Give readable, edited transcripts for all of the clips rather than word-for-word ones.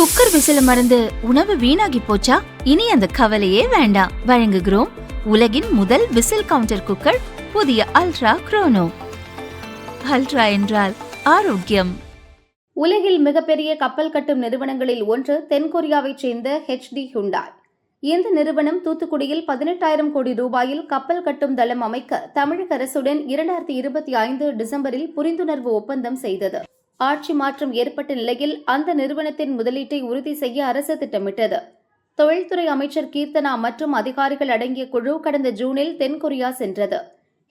Cooker விசில மறந்து உணவு வீணாகி போச்சா? இனி அந்த கவலையே வேண்டாம். வழங்குகிறோம் உலகின் முதல் விசில் கவுண்டர் குக்கர், புதிய அல்ட்ரா குரோனோ. அல்ட்ரா என்றால் ஆரோக்கியம். உலகில் மிகப்பெரிய கப்பல் கட்டும் நிறுவனங்களில் ஒன்று தென்கொரியாவைச் சேர்ந்த HD ஹுண்டாய். இந்த நிறுவனம் தூத்துக்குடியில் 18,000 கோடி ரூபாயில் கப்பல் கட்டும் தளம் அமைக்க தமிழக அரசுடன் 2025 டிசம்பரில் புரிந்துணர்வு ஒப்பந்தம் செய்தது. ஆட்சி மாற்றம் ஏற்பட்ட நிலையில் அந்த நிறுவனத்தின் முதலீட்டை உறுதி செய்ய அரசு திட்டமிட்டது. தொழில்துறை அமைச்சர் கீர்த்தனா மற்றும் அதிகாரிகள் அடங்கிய குழு கடந்த ஜூனில் தென்கொரியா சென்றது.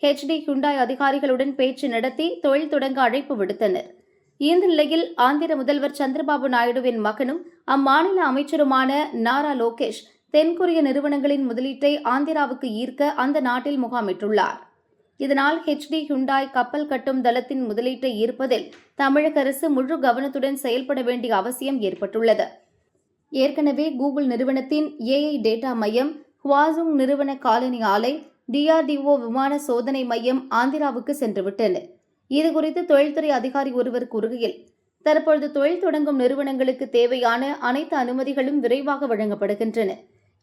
HD ஹுண்டாய் அதிகாரிகளுடன் பேச்சு நடத்தி தொழில் தொடங்க அழைப்பு விடுத்தனர். இந்த நிலையில் ஆந்திர முதல்வர் சந்திரபாபு நாயுடுவின் மகனும் அம்மாநில அமைச்சருமான நாரா லோகேஷ் தென்கொரிய நிறுவனங்களின் முதலீட்டை ஆந்திராவுக்கு ஈர்க்க அந்த நாட்டில் முகாமிட்டுள்ளார். இதனால் HD ஹுண்டாய் கப்பல் கட்டும் தளத்தின் முதலீட்டை ஈர்ப்பதில் தமிழக அரசு முழு கவனத்துடன் செயல்பட வேண்டிய அவசியம் ஏற்பட்டுள்ளது. ஏற்கனவே கூகுள் நிறுவனத்தின் AI டேட்டா மையம், ஹுவாசுங் நிறுவன காலனி ஆலை, DRDO விமான சோதனை மையம் ஆந்திராவுக்கு சென்றுவிட்டன. இதுகுறித்து தொழில்துறை அதிகாரி ஒருவர் கூறுகையில், தற்பொழுது தொழில் தொடங்கும் நிறுவனங்களுக்கு தேவையான அனைத்து அனுமதிகளும் விரைவாக வழங்கப்படுகின்றன.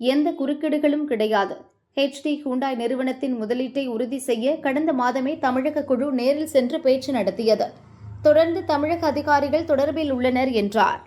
எந்த குறுக்கீடுகளும் கிடையாது. HD ஹுண்டாய் நிறுவனத்தின் முதலீட்டை உறுதி செய்ய கடந்த மாதமே தமிழக குழு நேரில் சென்று பேச்சு நடத்தியது. தொடர்ந்து தமிழக அதிகாரிகள் தொடர்பில் உள்ளனர் என்றார்.